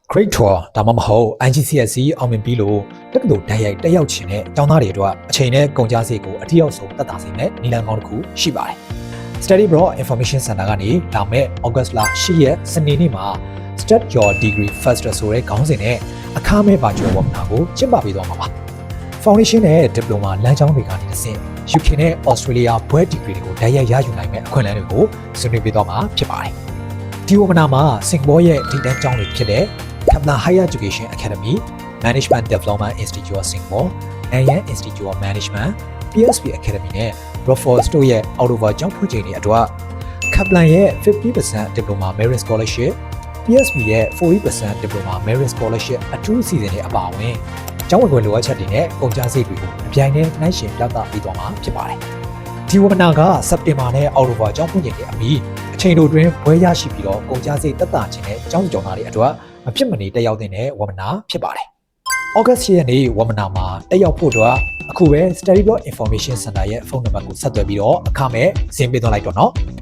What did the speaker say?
Great Tour ဒါမှမဟုတ် IGCSE အောင်မြင်ပြီးလို့တက္ကသိုလ်တိုက်ရိုက်တက်ရောက်ခြင်းနဲ့ကျောင်းသားတွေအတွက်အချိန်နဲ့ကုန်ကျစရိတ်ကိုအထက်ရောက်ဆုံးသက်သာစေမယ့်နည်းလမ်းကောင်းတစ်ခုရှိပါတယ်။ Study Abroad Information Center ကနေလာမယ့် August လ10ရက်စနေနေ့မှာ Start Your Degree Faster ဆိုတဲ့ခေါင်းစဉ်နဲ့အခမဲ့ Virtual Webinar ကိုကျင်းပပေးသွားမှာပါ။ Foundation နဲ့ Diploma လမ်းကြောင်းတွေကနေတစ်ဆင့် UK နဲ့ Australia ဘွဲ့ Degree တွေကိုတိုက်ရိုက်ရယူနိုင်မယ့်အခွင့်အလမ်းတွေကိုဆွေးနွေးပေးသွားမှာဖြစ်ပါတယ်။ဒီ webinar မှာစင်ကာပူရဲ့ထိပ်တန်းကျောင်းတွေဖြစ်တဲ့ Kaplan Higher Education Academy, Management Development Institute of Singapore, Nanyang Institute of Management, PSB Academy နဲ့ Raffles တို့ရဲ့ October ကျောင်းဖွင့်ချိန်တွေအတွက် Kaplan ရဲ့ 50% Diploma Merit Scholarship, PSB ရဲ့ 40% Diploma Merit Scholarship အထူးအစီအစဉ်တွေအပါအဝင်ကျောင်းဝင်ခွင့်လိုအပ်ချက်တွေနဲ့ကုန်ကျစရိတ်တွေကိုအပြိုင်နဲ့နှိုင်းယှဉ်ပြသပေးသွားမှာဖြစ်ပါတယ်။ဒီ webinar က September နဲ့ October ကျောင်းဖွင့်ချိန်တွေအပြီးအချိန်တိုတွင်ဘွဲရရှိပြီးတော့ကုန်ကျစရိတ်သက်သာခြင်းနဲ့ကျောင်းကျောင်းသားတွေအတွက်မဖြစ်မနေတက်ရောက်တဲ့ webinar ဖြစ်ပါတယ်။ August 10ရက်နေ့ webinar မှာတက်ရောက်ဖို့အတွက်အခုပဲ Study Abroad Information Center ရဲ့ဖုန်းနံပါတ်ကိုဆက်သွယ်ပြီးတော့အခမဲ့ဆင်းပေးသွားလိုက်တော့နော်။